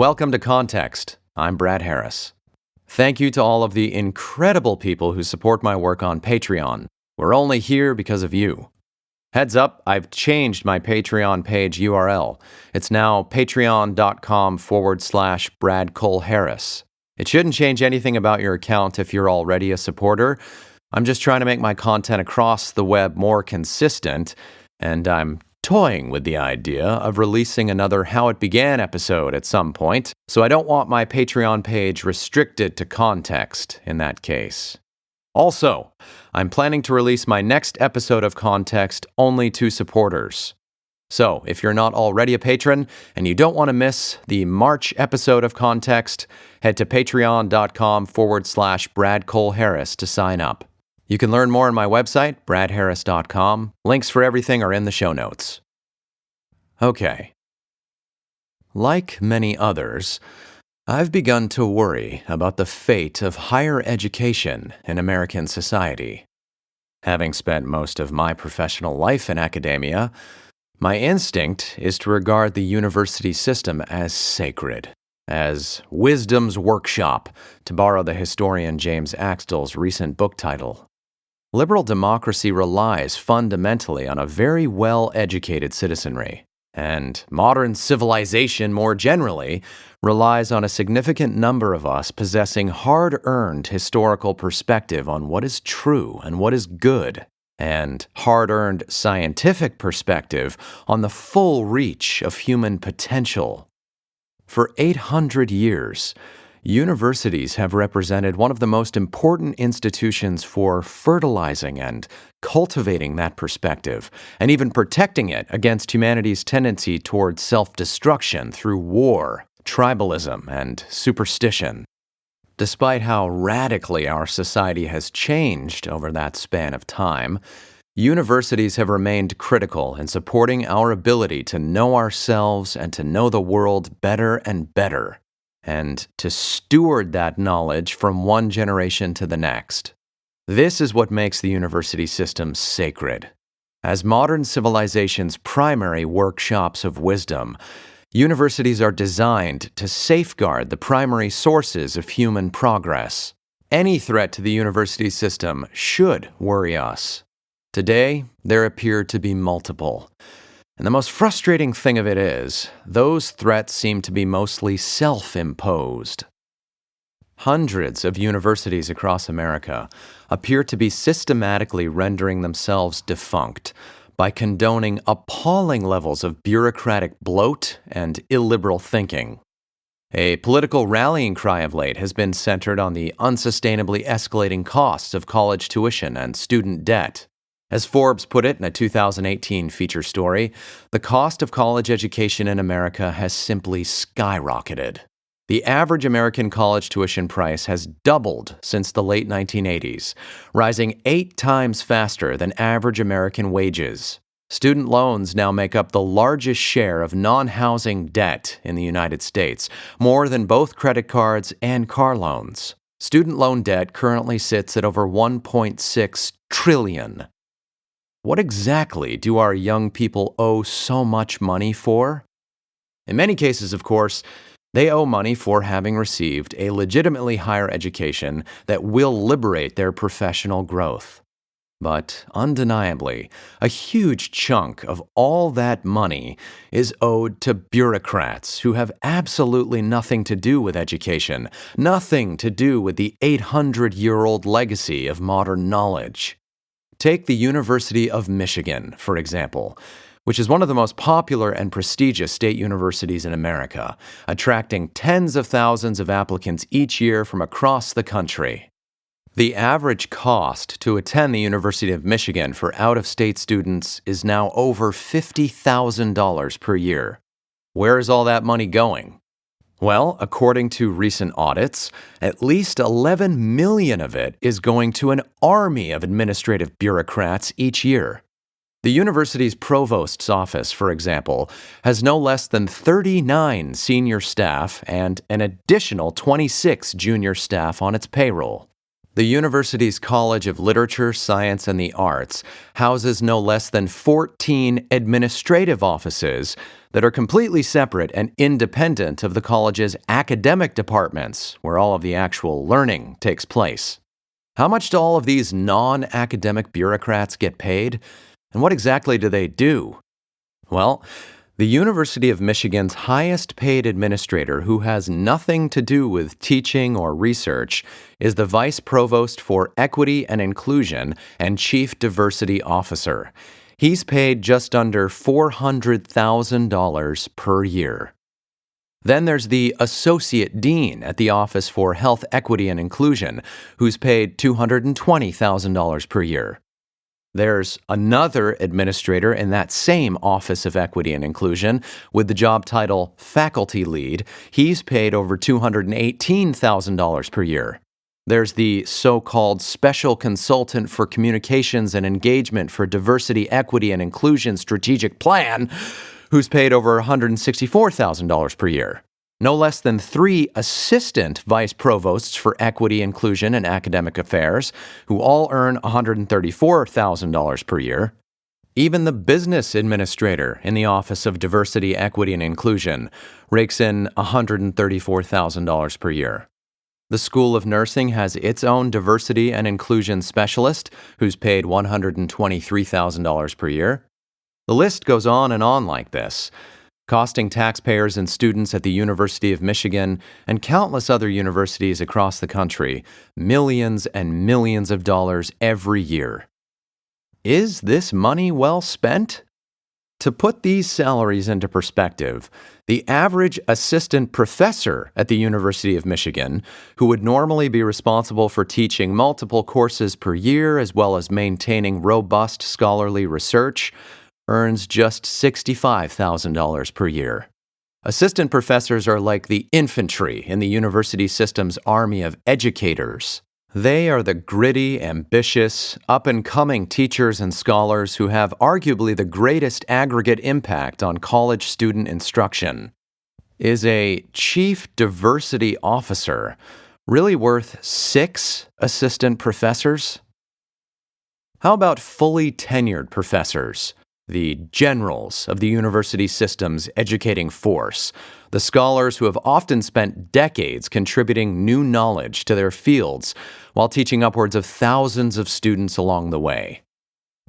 Welcome to Context. I'm Brad Harris. Thank you to all of the incredible people who support my work on Patreon. We're only here because of you. Heads up, I've changed my Patreon page URL. It's now patreon.com/Brad Cole Harris. It shouldn't change anything about your account if you're already a supporter. I'm just trying to make my content across the web more consistent, and I'm toying with the idea of releasing another How It Began episode at some point, so I don't want my Patreon page restricted to context in that case. Also, I'm planning to release my next episode of Context only to supporters. So, if you're not already a patron and you don't want to miss the March episode of Context, head to patreon.com/Brad Cole Harris to sign up. You can learn more on my website, bradharris.com. Links for everything are in the show notes. Okay. Like many others, I've begun to worry about the fate of higher education in American society. Having spent most of my professional life in academia, my instinct is to regard the university system as sacred, as wisdom's workshop, to borrow the historian James Axtell's recent book title. Liberal democracy relies fundamentally on a very well-educated citizenry, and modern civilization more generally relies on a significant number of us possessing hard-earned historical perspective on what is true and what is good, and hard-earned scientific perspective on the full reach of human potential. For 800 years, universities have represented one of the most important institutions for fertilizing and cultivating that perspective, and even protecting it against humanity's tendency towards self-destruction through war, tribalism, and superstition. Despite how radically our society has changed over that span of time, universities have remained critical in supporting our ability to know ourselves and to know the world better and better, and to steward that knowledge from one generation to the next. This is what makes the university system sacred. As modern civilization's primary workshops of wisdom, universities are designed to safeguard the primary sources of human progress. Any threat to the university system should worry us. Today, there appear to be multiple. And the most frustrating thing of it is, those threats seem to be mostly self-imposed. Hundreds of universities across America appear to be systematically rendering themselves defunct by condoning appalling levels of bureaucratic bloat and illiberal thinking. A political rallying cry of late has been centered on the unsustainably escalating costs of college tuition and student debt. As Forbes put it in a 2018 feature story, the cost of college education in America has simply skyrocketed. The average American college tuition price has doubled since the late 1980s, rising 8 times faster than average American wages. Student loans now make up the largest share of non-housing debt in the United States, more than both credit cards and car loans. Student loan debt currently sits at over $1.6 trillion. What exactly do our young people owe so much money for? In many cases, of course, they owe money for having received a legitimately higher education that will liberate their professional growth. But undeniably, a huge chunk of all that money is owed to bureaucrats who have absolutely nothing to do with education, nothing to do with the 800-year-old legacy of modern knowledge. Take the University of Michigan, for example, which is one of the most popular and prestigious state universities in America, attracting tens of thousands of applicants each year from across the country. The average cost to attend the University of Michigan for out-of-state students is now over $50,000 per year. Where is all that money going? Well, according to recent audits, at least $11 million of it is going to an army of administrative bureaucrats each year. The university's provost's office, for example, has no less than 39 senior staff and an additional 26 junior staff on its payroll. The university's College of Literature, Science, and the Arts houses no less than 14 administrative offices that are completely separate and independent of the college's academic departments, where all of the actual learning takes place. How much do all of these non-academic bureaucrats get paid? And what exactly do they do? Well, the University of Michigan's highest paid administrator, who has nothing to do with teaching or research, is the Vice Provost for Equity and Inclusion and Chief Diversity Officer. He's paid just under $400,000 per year. Then there's the Associate Dean at the Office for Health Equity and Inclusion, who's paid $220,000 per year. There's another administrator in that same Office of Equity and Inclusion with the job title Faculty Lead. He's paid over $218,000 per year. There's the so-called Special Consultant for Communications and Engagement for Diversity, Equity, and Inclusion Strategic Plan, who's paid over $164,000 per year. No less than 3 assistant vice provosts for equity, inclusion, and academic affairs, who all earn $134,000 per year. Even the business administrator in the Office of Diversity, Equity, and Inclusion rakes in $134,000 per year. The School of Nursing has its own diversity and inclusion specialist, who's paid $123,000 per year. The list goes on and on like this, costing taxpayers and students at the University of Michigan and countless other universities across the country millions and millions of dollars every year. Is this money well spent? To put these salaries into perspective, the average assistant professor at the University of Michigan, who would normally be responsible for teaching multiple courses per year as well as maintaining robust scholarly research, earns just $65,000 per year. Assistant professors are like the infantry in the university system's army of educators. They are the gritty, ambitious, up-and-coming teachers and scholars who have arguably the greatest aggregate impact on college student instruction. Is a chief diversity officer really worth 6 assistant professors? How about fully tenured professors? The generals of the university system's educating force, the scholars who have often spent decades contributing new knowledge to their fields while teaching upwards of thousands of students along the way.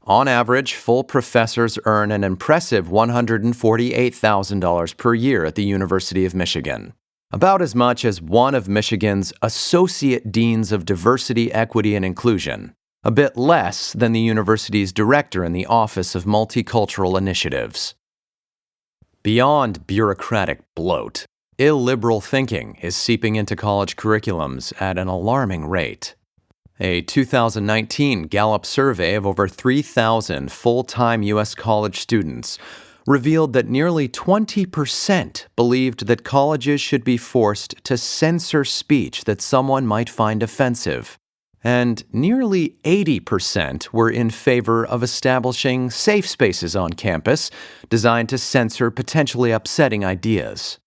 On average, full professors earn an impressive $148,000 per year at the University of Michigan, about as much as one of Michigan's Associate Deans of Diversity, Equity, and Inclusion. A bit less than the university's director in the Office of Multicultural Initiatives. Beyond bureaucratic bloat, illiberal thinking is seeping into college curriculums at an alarming rate. A 2019 Gallup survey of over 3,000 full-time U.S. college students revealed that nearly 20% believed that colleges should be forced to censor speech that someone might find offensive. And nearly 80% were in favor of establishing safe spaces on campus designed to censor potentially upsetting ideas.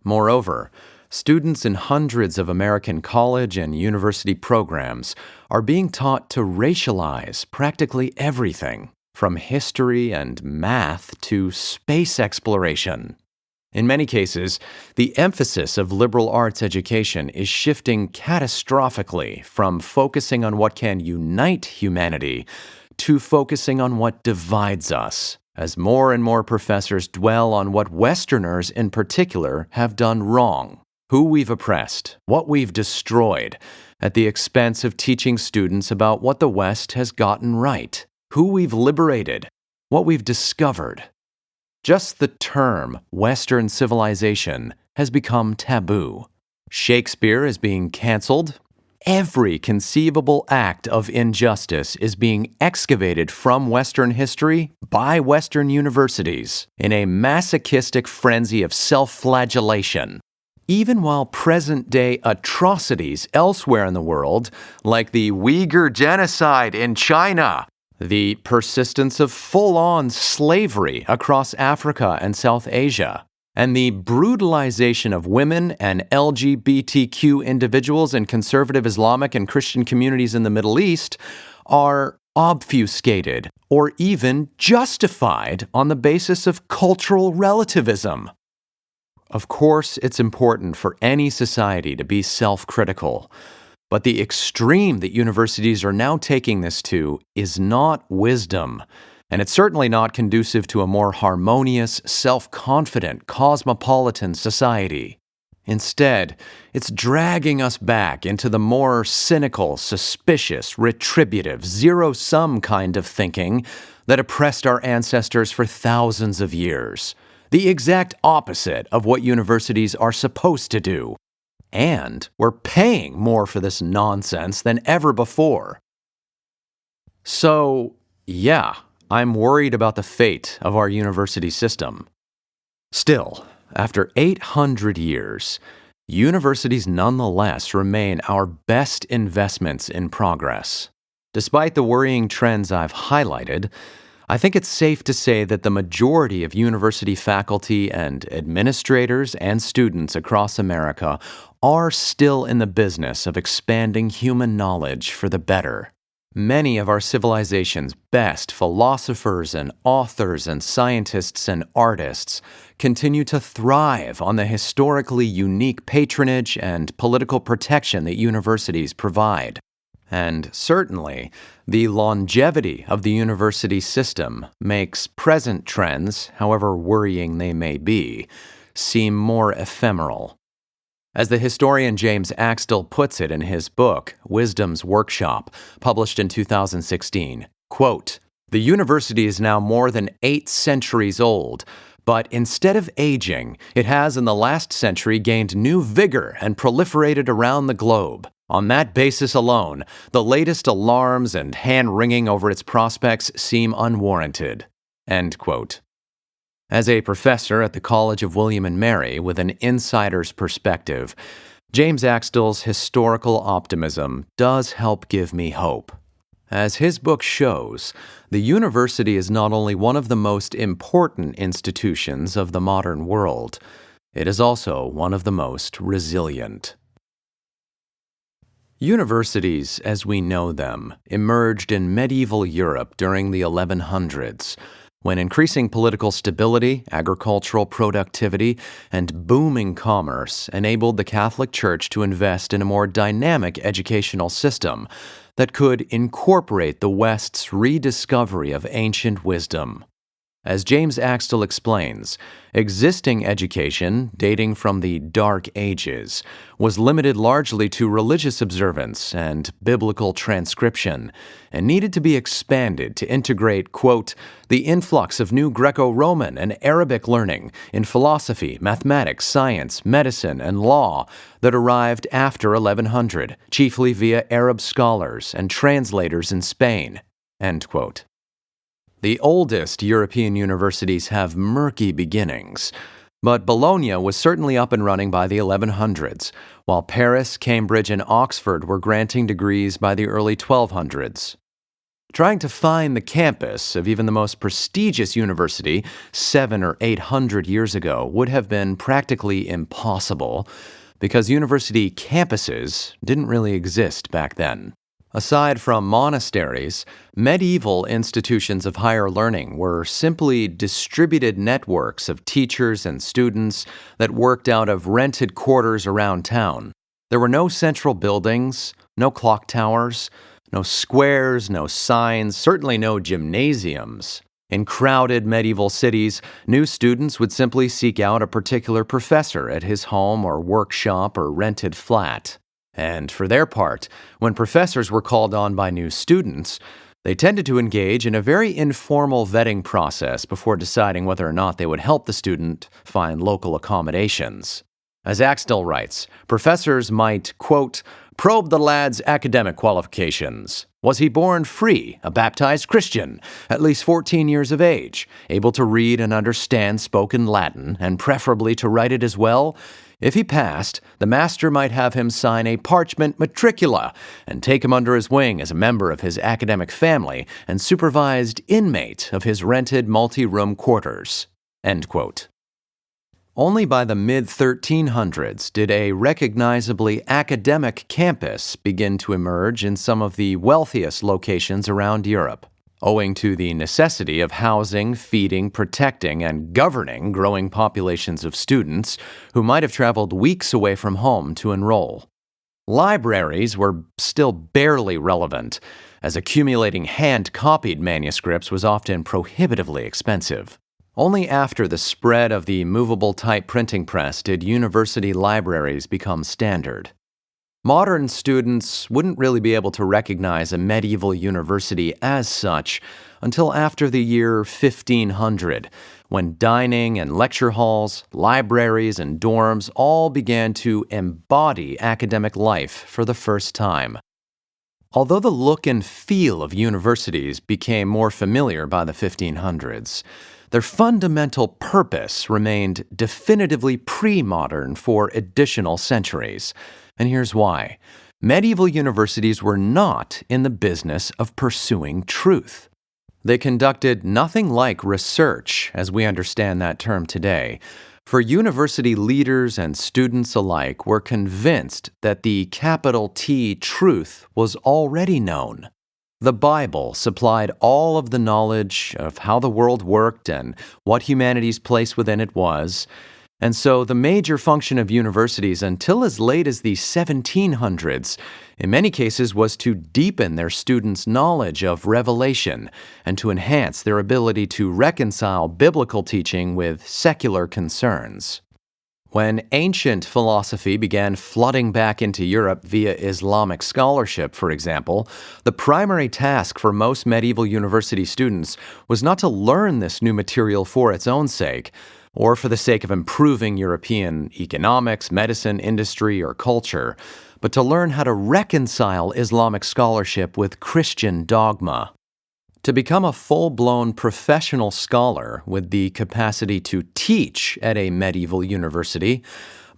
Moreover, students in hundreds of American college and university programs are being taught to racialize practically everything, from history and math to space exploration. In many cases, the emphasis of liberal arts education is shifting catastrophically from focusing on what can unite humanity to focusing on what divides us, as more and more professors dwell on what Westerners in particular have done wrong, who we've oppressed, what we've destroyed, at the expense of teaching students about what the West has gotten right, who we've liberated, what we've discovered. Just the term Western civilization has become taboo. Shakespeare is being canceled. Every conceivable act of injustice is being excavated from Western history by Western universities in a masochistic frenzy of self-flagellation. Even while present-day atrocities elsewhere in the world, like the Uyghur genocide in China, the persistence of full-on slavery across Africa and South Asia, and the brutalization of women and LGBTQ individuals in conservative Islamic and Christian communities in the Middle East are obfuscated or even justified on the basis of cultural relativism. Of course, it's important for any society to be self-critical, but the extreme that universities are now taking this to is not wisdom, and it's certainly not conducive to a more harmonious, self-confident, cosmopolitan society. Instead, it's dragging us back into the more cynical, suspicious, retributive, zero-sum kind of thinking that oppressed our ancestors for thousands of years. The exact opposite of what universities are supposed to do. And we're paying more for this nonsense than ever before. So, yeah, I'm worried about the fate of our university system. Still, after 800 years, universities nonetheless remain our best investments in progress. Despite the worrying trends I've highlighted, I think it's safe to say that the majority of university faculty and administrators and students across America are still in the business of expanding human knowledge for the better. Many of our civilization's best philosophers and authors and scientists and artists continue to thrive on the historically unique patronage and political protection that universities provide. And certainly, the longevity of the university system makes present trends, however worrying they may be, seem more ephemeral. As the historian James Axtell puts it in his book, Wisdom's Workshop, published in 2016, quote, "The university is now more than 8 centuries old, but instead of aging, it has in the last century gained new vigor and proliferated around the globe. On that basis alone, the latest alarms and hand-wringing over its prospects seem unwarranted." End quote. As a professor at the College of William and Mary with an insider's perspective, James Axtell's historical optimism does help give me hope. As his book shows, the university is not only one of the most important institutions of the modern world, it is also one of the most resilient. Universities, as we know them, emerged in medieval Europe during the 1100s, when increasing political stability, agricultural productivity, and booming commerce enabled the Catholic Church to invest in a more dynamic educational system that could incorporate the West's rediscovery of ancient wisdom. As James Axtell explains, existing education, dating from the Dark Ages, was limited largely to religious observance and biblical transcription, and needed to be expanded to integrate, quote, "the influx of new Greco-Roman and Arabic learning in philosophy, mathematics, science, medicine, and law that arrived after 1100, chiefly via Arab scholars and translators in Spain," end quote. The oldest European universities have murky beginnings, but Bologna was certainly up and running by the 1100s, while Paris, Cambridge, and Oxford were granting degrees by the early 1200s. Trying to find the campus of even the most prestigious university 700 or 800 years ago would have been practically impossible, because university campuses didn't really exist back then. Aside from monasteries, medieval institutions of higher learning were simply distributed networks of teachers and students that worked out of rented quarters around town. There were no central buildings, no clock towers, no squares, no signs, certainly no gymnasiums. In crowded medieval cities, new students would simply seek out a particular professor at his home or workshop or rented flat. And for their part, when professors were called on by new students, they tended to engage in a very informal vetting process before deciding whether or not they would help the student find local accommodations. As Axtell writes, professors might, quote, "probe the lad's academic qualifications. Was he born free, a baptized Christian, at least 14 years of age, able to read and understand spoken Latin, and preferably to write it as well? If he passed, the master might have him sign a parchment matricula and take him under his wing as a member of his academic family and supervised inmate of his rented multi-room quarters." End quote. Only by the mid-1300s did a recognizably academic campus begin to emerge in some of the wealthiest locations around Europe, owing to the necessity of housing, feeding, protecting, and governing growing populations of students who might have traveled weeks away from home to enroll. Libraries were still barely relevant, as accumulating hand-copied manuscripts was often prohibitively expensive. Only after the spread of the movable type printing press did university libraries become standard. Modern students wouldn't really be able to recognize a medieval university as such until after the year 1500, when dining and lecture halls, libraries, and dorms all began to embody academic life for the first time. Although the look and feel of universities became more familiar by the 1500s, their fundamental purpose remained definitively pre-modern for additional centuries. And here's why. Medieval universities were not in the business of pursuing truth. They conducted nothing like research, as we understand that term today, for university leaders and students alike were convinced that the capital T truth was already known. The Bible supplied all of the knowledge of how the world worked and what humanity's place within it was. And so the major function of universities until as late as the 1700s, in many cases, was to deepen their students' knowledge of Revelation and to enhance their ability to reconcile biblical teaching with secular concerns. When ancient philosophy began flooding back into Europe via Islamic scholarship, for example, the primary task for most medieval university students was not to learn this new material for its own sake, or for the sake of improving European economics, medicine, industry, or culture, but to learn how to reconcile Islamic scholarship with Christian dogma. To become a full-blown professional scholar with the capacity to teach at a medieval university,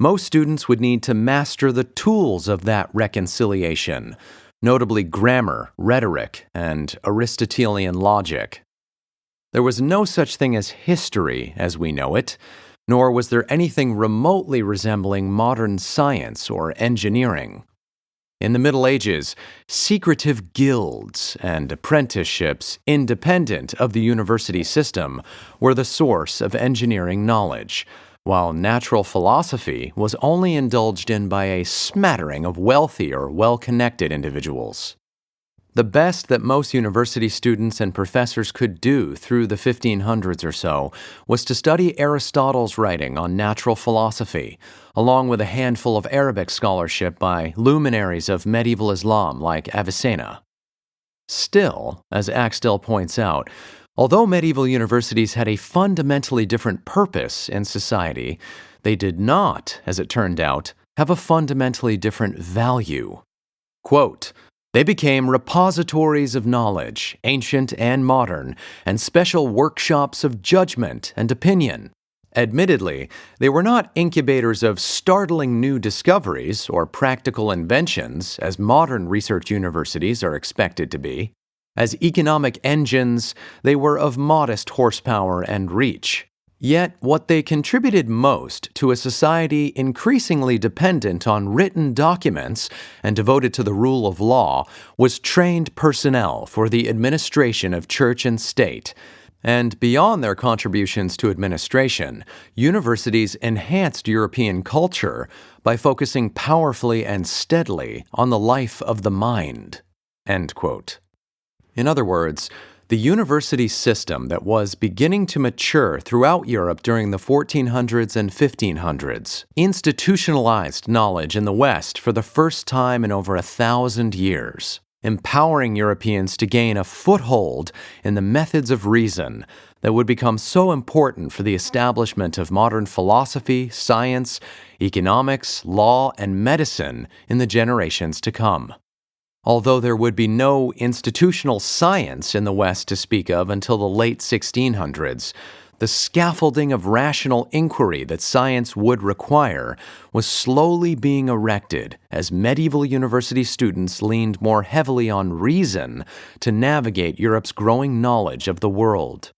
most students would need to master the tools of that reconciliation, notably grammar, rhetoric, and Aristotelian logic. There was no such thing as history as we know it, nor was there anything remotely resembling modern science or engineering. In the Middle Ages, secretive guilds and apprenticeships independent of the university system were the source of engineering knowledge, while natural philosophy was only indulged in by a smattering of wealthy or well-connected individuals. The best that most university students and professors could do through the 1500s or so was to study Aristotle's writing on natural philosophy, along with a handful of Arabic scholarship by luminaries of medieval Islam like Avicenna. Still, as Axtell points out, although medieval universities had a fundamentally different purpose in society, they did not, as it turned out, have a fundamentally different value. Quote, "They became repositories of knowledge, ancient and modern, and special workshops of judgment and opinion. Admittedly, they were not incubators of startling new discoveries or practical inventions, as modern research universities are expected to be. As economic engines, they were of modest horsepower and reach. Yet, what they contributed most to a society increasingly dependent on written documents and devoted to the rule of law was trained personnel for the administration of church and state. And beyond their contributions to administration, universities enhanced European culture by focusing powerfully and steadily on the life of the mind." End quote. In other words, the university system that was beginning to mature throughout Europe during the 1400s and 1500s institutionalized knowledge in the West for the first time in over 1,000 years, empowering Europeans to gain a foothold in the methods of reason that would become so important for the establishment of modern philosophy, science, economics, law, and medicine in the generations to come. Although there would be no institutional science in the West to speak of until the late 1600s, the scaffolding of rational inquiry that science would require was slowly being erected as medieval university students leaned more heavily on reason to navigate Europe's growing knowledge of the world.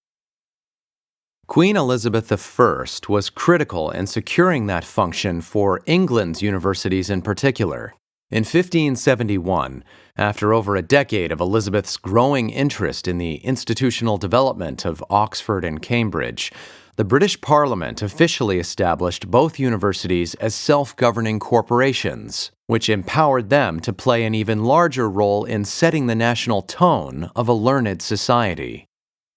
Queen Elizabeth I was critical in securing that function for England's universities in particular. In 1571, after over a decade of Elizabeth's growing interest in the institutional development of Oxford and Cambridge, the British Parliament officially established both universities as self-governing corporations, which empowered them to play an even larger role in setting the national tone of a learned society.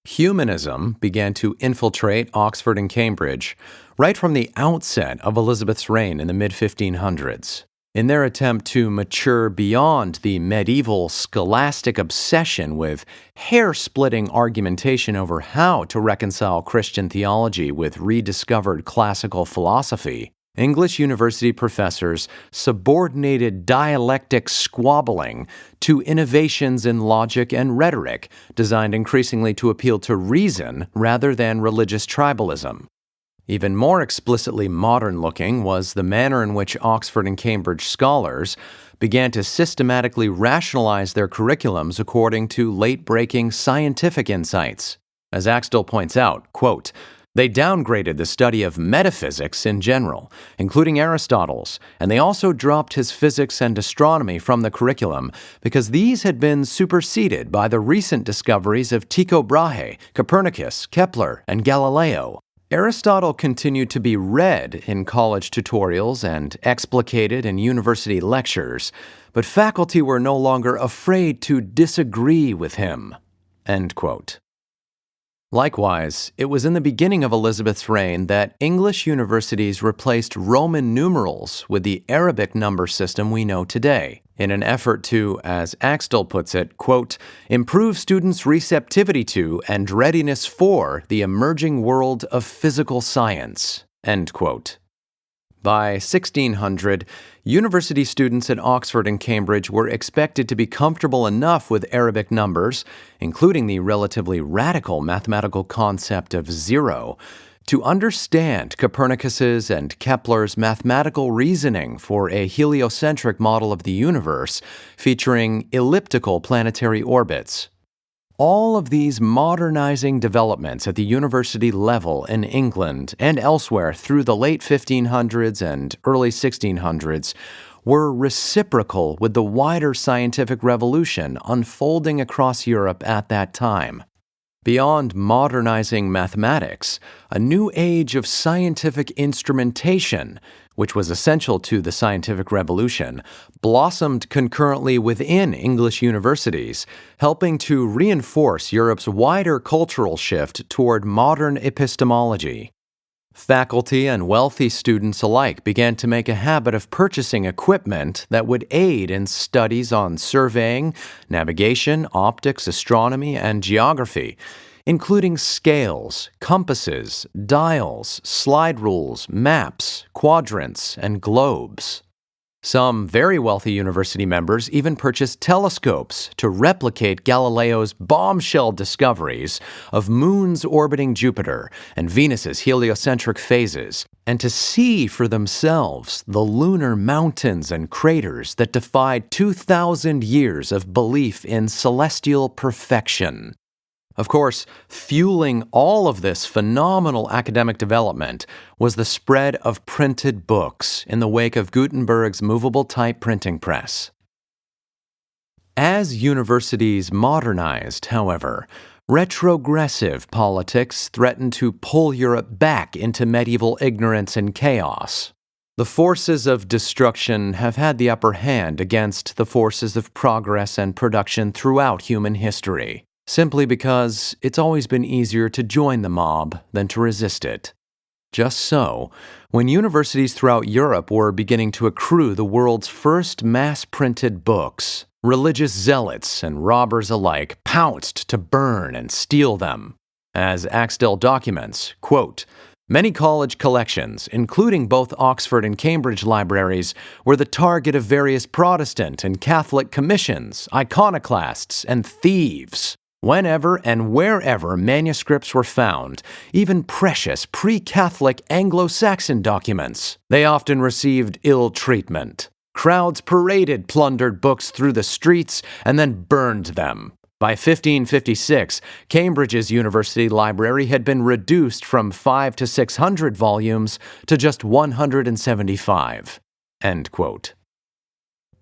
Humanism began to infiltrate Oxford and Cambridge right from the outset of Elizabeth's reign in the mid-1500s. In their attempt to mature beyond the medieval scholastic obsession with hair-splitting argumentation over how to reconcile Christian theology with rediscovered classical philosophy, English university professors subordinated dialectic squabbling to innovations in logic and rhetoric designed increasingly to appeal to reason rather than religious tribalism. Even more explicitly modern-looking was the manner in which Oxford and Cambridge scholars began to systematically rationalize their curriculums according to late-breaking scientific insights. As Axtell points out, quote, "They downgraded the study of metaphysics in general, including Aristotle's, and they also dropped his physics and astronomy from the curriculum because these had been superseded by the recent discoveries of Tycho Brahe, Copernicus, Kepler, and Galileo." Aristotle continued to be read in college tutorials and explicated in university lectures, but faculty were no longer afraid to disagree with him. End quote. Likewise, it was in the beginning of Elizabeth's reign that English universities replaced Roman numerals with the Arabic number system we know today, in an effort to, as Axtell puts it, quote, "improve students' receptivity to and readiness for the emerging world of physical science." End quote. By 1600, university students at Oxford and Cambridge were expected to be comfortable enough with Arabic numbers, including the relatively radical mathematical concept of zero, to understand Copernicus's and Kepler's mathematical reasoning for a heliocentric model of the universe featuring elliptical planetary orbits. All of these modernizing developments at the university level in England and elsewhere through the late 1500s and early 1600s were reciprocal with the wider scientific revolution unfolding across Europe at that time. Beyond modernizing mathematics, a new age of scientific instrumentation, which was essential to the scientific revolution, blossomed concurrently within English universities, helping to reinforce Europe's wider cultural shift toward modern epistemology. Faculty and wealthy students alike began to make a habit of purchasing equipment that would aid in studies on surveying, navigation, optics, astronomy, and geography, including scales, compasses, dials, slide rules, maps, quadrants, and globes. Some very wealthy university members even purchased telescopes to replicate Galileo's bombshell discoveries of moons orbiting Jupiter and Venus's heliocentric phases, and to see for themselves the lunar mountains and craters that defied 2,000 years of belief in celestial perfection. Of course, fueling all of this phenomenal academic development was the spread of printed books in the wake of Gutenberg's movable type printing press. As universities modernized, however, retrogressive politics threatened to pull Europe back into medieval ignorance and chaos. The forces of destruction have had the upper hand against the forces of progress and production throughout human history, simply because it's always been easier to join the mob than to resist it. Just so, when universities throughout Europe were beginning to accrue the world's first mass-printed books, religious zealots and robbers alike pounced to burn and steal them. As Axtell documents, quote, "Many college collections, including both Oxford and Cambridge libraries, were the target of various Protestant and Catholic commissions, iconoclasts, and thieves. Whenever and wherever manuscripts were found, even precious pre-Catholic Anglo-Saxon documents, they often received ill treatment. Crowds paraded plundered books through the streets and then burned them. By 1556, Cambridge's university library had been reduced from 500 to 600 volumes to just 175. End quote.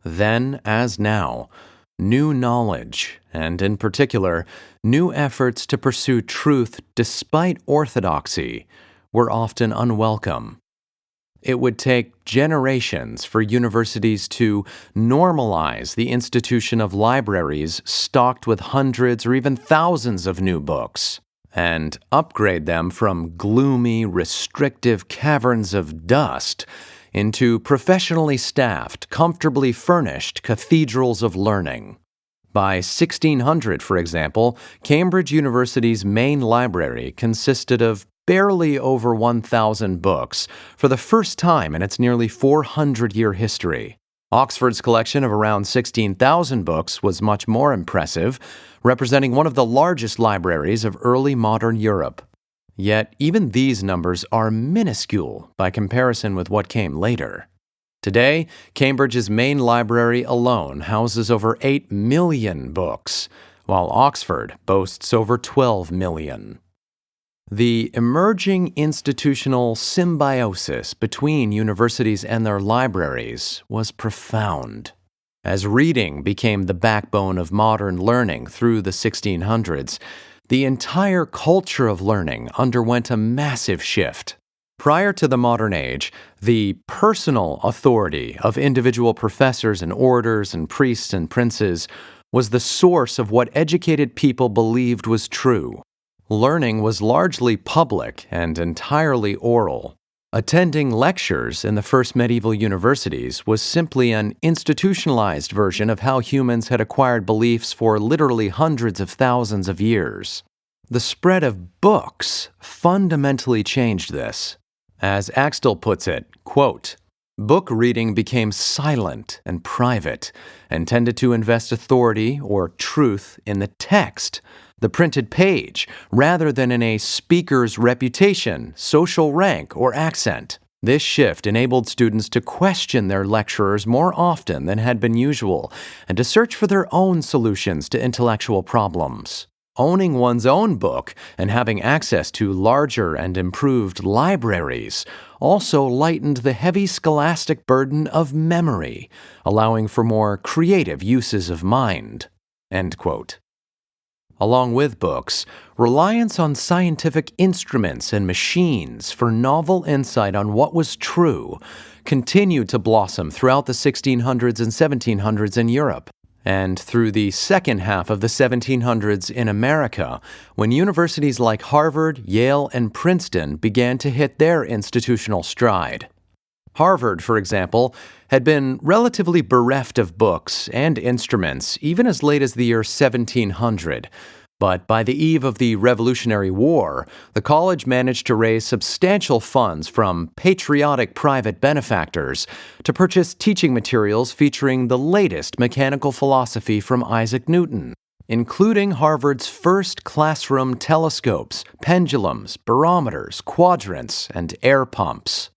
Then, as now, new knowledge, and in particular, new efforts to pursue truth despite orthodoxy, were often unwelcome. It would take generations for universities to normalize the institution of libraries stocked with hundreds or even thousands of new books, and upgrade them from gloomy, restrictive caverns of dust into professionally staffed, comfortably furnished cathedrals of learning. By 1600, for example, Cambridge University's main library consisted of barely over 1,000 books for the first time in its nearly 400-year history. Oxford's collection of around 16,000 books was much more impressive, representing one of the largest libraries of early modern Europe. Yet even these numbers are minuscule by comparison with what came later. Today, Cambridge's main library alone houses over 8 million books, while Oxford boasts over 12 million. The emerging institutional symbiosis between universities and their libraries was profound. As reading became the backbone of modern learning through the 1600s, the entire culture of learning underwent a massive shift. Prior to the modern age, the personal authority of individual professors and orders and priests and princes was the source of what educated people believed was true. Learning was largely public and entirely oral. Attending lectures in the first medieval universities was simply an institutionalized version of how humans had acquired beliefs for literally hundreds of thousands of years. The spread of books fundamentally changed this. As Axtell puts it, quote, "Book reading became silent and private and tended to invest authority or truth in the text, the printed page, rather than in a speaker's reputation, social rank, or accent. This shift enabled students to question their lecturers more often than had been usual and to search for their own solutions to intellectual problems. Owning one's own book and having access to larger and improved libraries also lightened the heavy scholastic burden of memory, allowing for more creative uses of mind." End quote. Along with books, reliance on scientific instruments and machines for novel insight on what was true continued to blossom throughout the 1600s and 1700s in Europe, and through the second half of the 1700s in America, when universities like Harvard, Yale, and Princeton began to hit their institutional stride. Harvard, for example, had been relatively bereft of books and instruments even as late as the year 1700, but by the eve of the Revolutionary War, the college managed to raise substantial funds from patriotic private benefactors to purchase teaching materials featuring the latest mechanical philosophy from Isaac Newton, including Harvard's first classroom telescopes, pendulums, barometers, quadrants, and air pumps.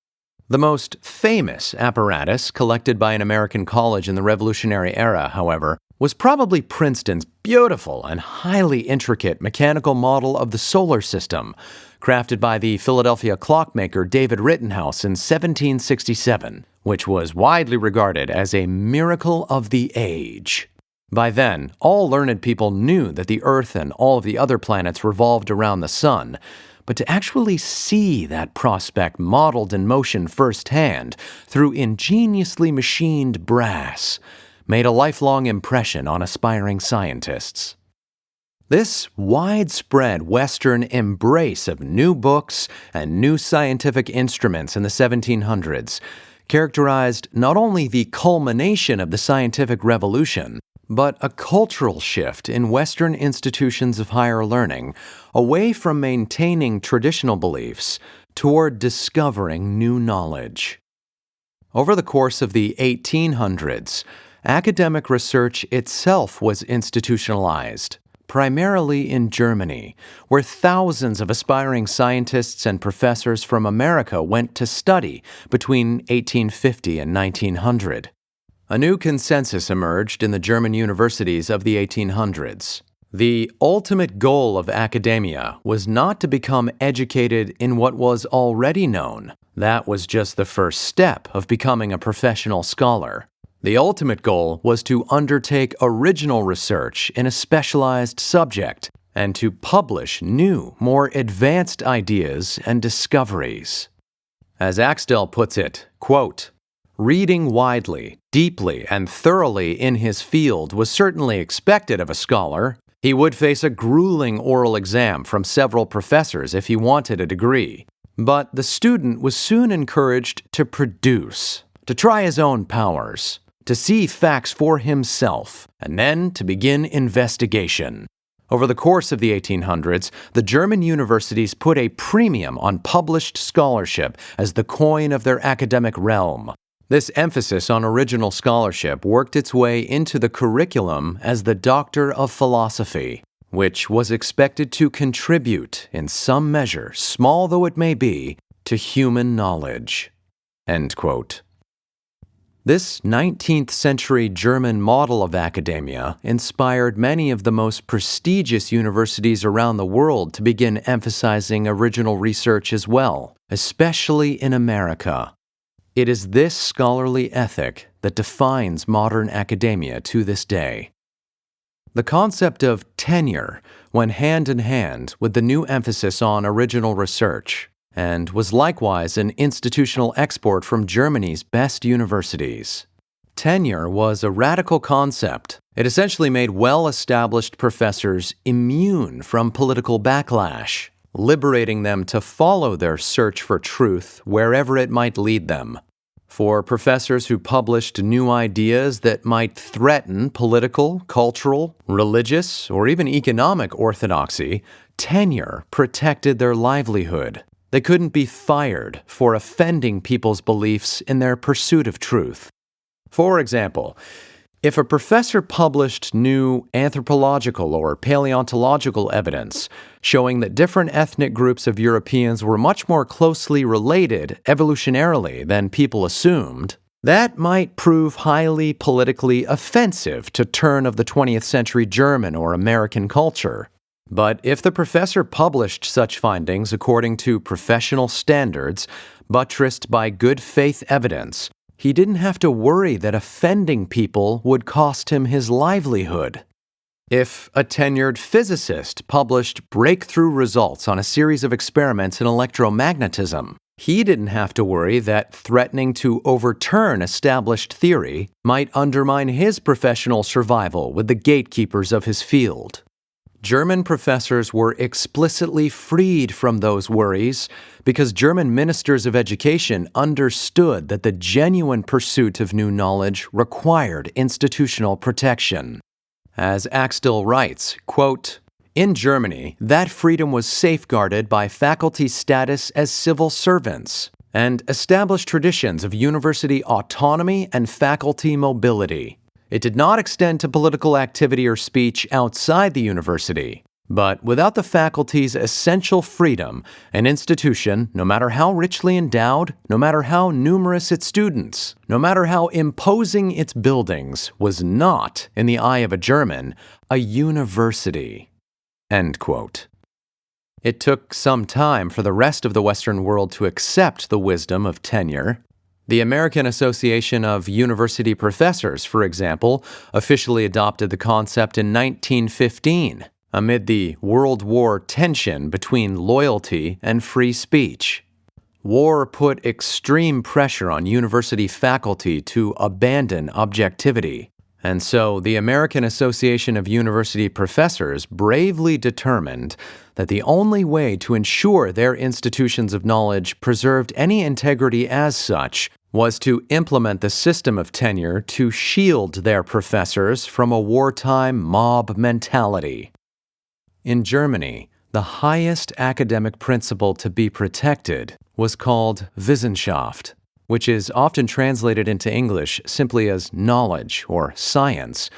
The most famous apparatus collected by an American college in the Revolutionary era, however, was probably Princeton's beautiful and highly intricate mechanical model of the solar system, crafted by the Philadelphia clockmaker David Rittenhouse in 1767, which was widely regarded as a miracle of the age. By then, all learned people knew that the Earth and all of the other planets revolved around the sun, but to actually see that prospect modeled in motion firsthand through ingeniously machined brass made a lifelong impression on aspiring scientists. This widespread Western embrace of new books and new scientific instruments in the 1700s characterized not only the culmination of the scientific revolution, but a cultural shift in Western institutions of higher learning away from maintaining traditional beliefs toward discovering new knowledge. Over the course of the 1800s, academic research itself was institutionalized, primarily in Germany, where thousands of aspiring scientists and professors from America went to study between 1850 and 1900. A new consensus emerged in the German universities of the 1800s. The ultimate goal of academia was not to become educated in what was already known. That was just the first step of becoming a professional scholar. The ultimate goal was to undertake original research in a specialized subject and to publish new, more advanced ideas and discoveries. As Axtell puts it, quote, "Reading widely, deeply, and thoroughly in his field was certainly expected of a scholar. He would face a grueling oral exam from several professors if he wanted a degree. But the student was soon encouraged to produce, to try his own powers, to see facts for himself, and then to begin investigation." Over the course of the 1800s, the German universities put a premium on published scholarship as the coin of their academic realm. This emphasis on original scholarship worked its way into the curriculum as the Doctor of Philosophy, which was expected to contribute, in some measure, small though it may be, to human knowledge. End quote. This 19th century German model of academia inspired many of the most prestigious universities around the world to begin emphasizing original research as well, especially in America. It is this scholarly ethic that defines modern academia to this day. The concept of tenure went hand in hand with the new emphasis on original research, and was likewise an institutional export from Germany's best universities. Tenure was a radical concept. It essentially made well-established professors immune from political backlash, liberating them to follow their search for truth wherever it might lead them. For professors who published new ideas that might threaten political, cultural, religious, or even economic orthodoxy, tenure protected their livelihood. They couldn't be fired for offending people's beliefs in their pursuit of truth. For example, if a professor published new anthropological or paleontological evidence showing that different ethnic groups of Europeans were much more closely related evolutionarily than people assumed, that might prove highly politically offensive to turn of the 20th century German or American culture. But if the professor published such findings according to professional standards, buttressed by good faith evidence, he didn't have to worry that offending people would cost him his livelihood. If a tenured physicist published breakthrough results on a series of experiments in electromagnetism, he didn't have to worry that threatening to overturn established theory might undermine his professional survival with the gatekeepers of his field. German professors were explicitly freed from those worries because German ministers of education understood that the genuine pursuit of new knowledge required institutional protection. As Axtell writes, quote, "In Germany, that freedom was safeguarded by faculty status as civil servants and established traditions of university autonomy and faculty mobility. It did not extend to political activity or speech outside the university. But without the faculty's essential freedom, an institution, no matter how richly endowed, no matter how numerous its students, no matter how imposing its buildings, was not, in the eye of a German, a university." End quote. It took some time for the rest of the Western world to accept the wisdom of tenure. The American Association of University Professors, for example, officially adopted the concept in 1915, amid the World War tension between loyalty and free speech. War put extreme pressure on university faculty to abandon objectivity, and so the American Association of University Professors bravely determined that the only way to ensure their institutions of knowledge preserved any integrity as such was to implement the system of tenure to shield their professors from a wartime mob mentality. In Germany, the highest academic principle to be protected was called Wissenschaft, which is often translated into English simply as knowledge or science,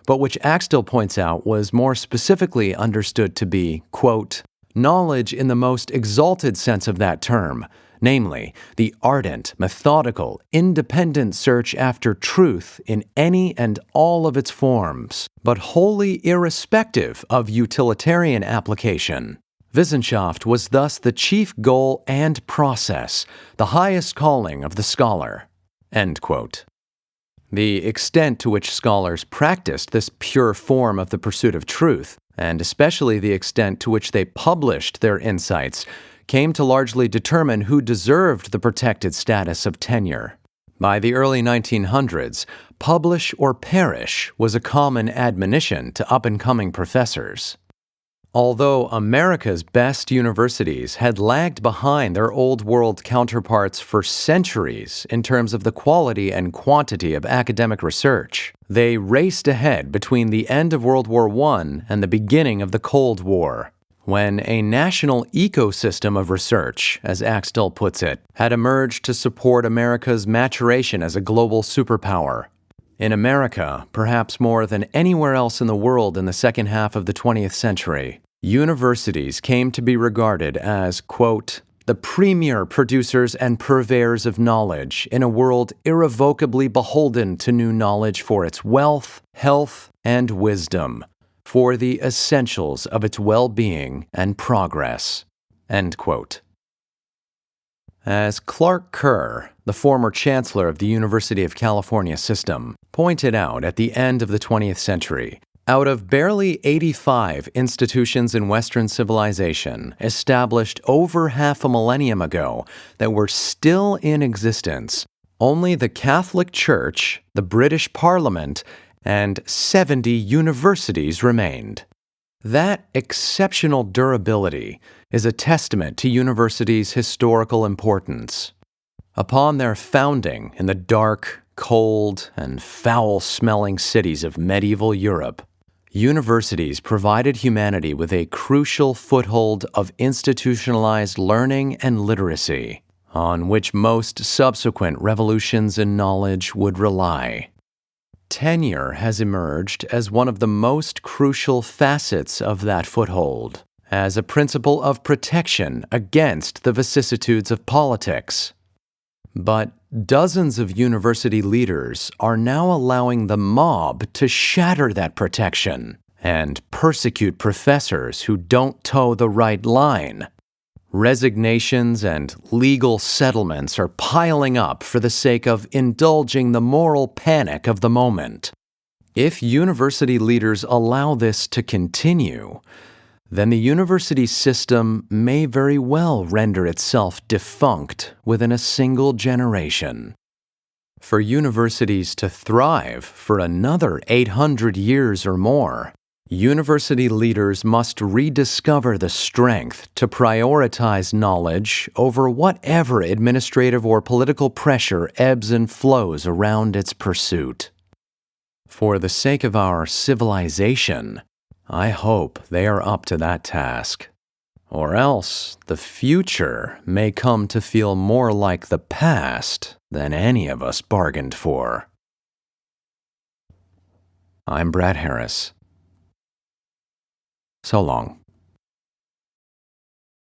but which Axtell points out was more specifically understood to be, quote, "knowledge in the most exalted sense of that term, namely, the ardent, methodical, independent search after truth in any and all of its forms, but wholly irrespective of utilitarian application. Wissenschaft was thus the chief goal and process, the highest calling of the scholar." End quote. The extent to which scholars practiced this pure form of the pursuit of truth, and especially the extent to which they published their insights, came to largely determine who deserved the protected status of tenure. By the early 1900s, publish or perish was a common admonition to up-and-coming professors. Although America's best universities had lagged behind their old world counterparts for centuries in terms of the quality and quantity of academic research, they raced ahead between the end of World War I and the beginning of the Cold War, when a national ecosystem of research, as Axtell puts it, had emerged to support America's maturation as a global superpower. In America, perhaps more than anywhere else in the world in the second half of the 20th century, universities came to be regarded as, quote, "the premier producers and purveyors of knowledge in a world irrevocably beholden to new knowledge for its wealth, health, and wisdom, for the essentials of its well-being and progress." End quote. As Clark Kerr, the former chancellor of the University of California system, pointed out at the end of the 20th century, out of barely 85 institutions in Western civilization established over half a millennium ago that were still in existence, only the Catholic Church, the British Parliament, and 70 universities remained. That exceptional durability is a testament to universities' historical importance. Upon their founding in the dark, cold, and foul-smelling cities of medieval Europe, universities provided humanity with a crucial foothold of institutionalized learning and literacy, on which most subsequent revolutions in knowledge would rely. Tenure has emerged as one of the most crucial facets of that foothold, as a principle of protection against the vicissitudes of politics. But dozens of university leaders are now allowing the mob to shatter that protection and persecute professors who don't toe the right line. Resignations and legal settlements are piling up for the sake of indulging the moral panic of the moment. If university leaders allow this to continue, then the university system may very well render itself defunct within a single generation. For universities to thrive for another 800 years or more, university leaders must rediscover the strength to prioritize knowledge over whatever administrative or political pressure ebbs and flows around its pursuit. For the sake of our civilization, I hope they are up to that task. Or else the future may come to feel more like the past than any of us bargained for. I'm Brad Harris. So long.